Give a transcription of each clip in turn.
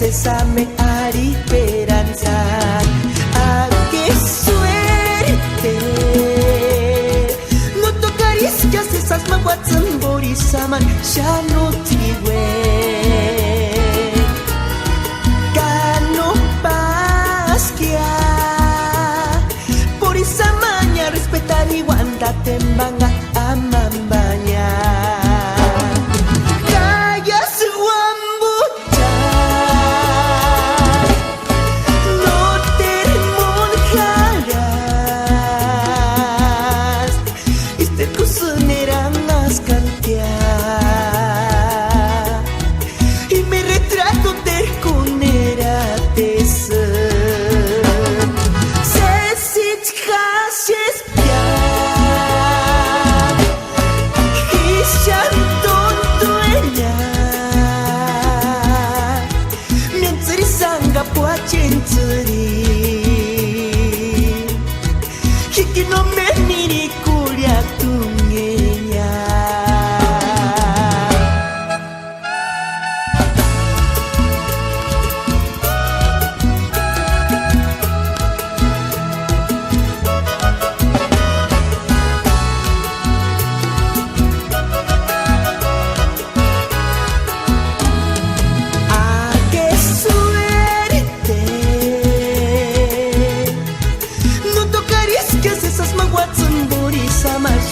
sesame hari esperanza. ¡Ah, qué suerte! No tocaris que esas maguatzan borisaman ya no tigüe. Cano pasquia borisamanya respetar y wanda tembanga amambanya.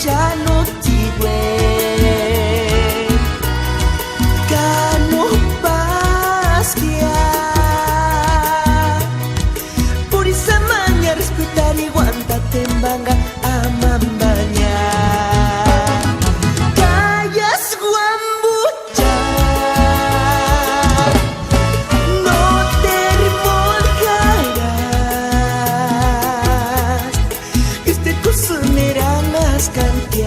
Ya no tigüe. Cano pasquia borisamanya respetar y wanda tembanga amambanya. Callas guambucha no termoljarás. Este cosunerangas canti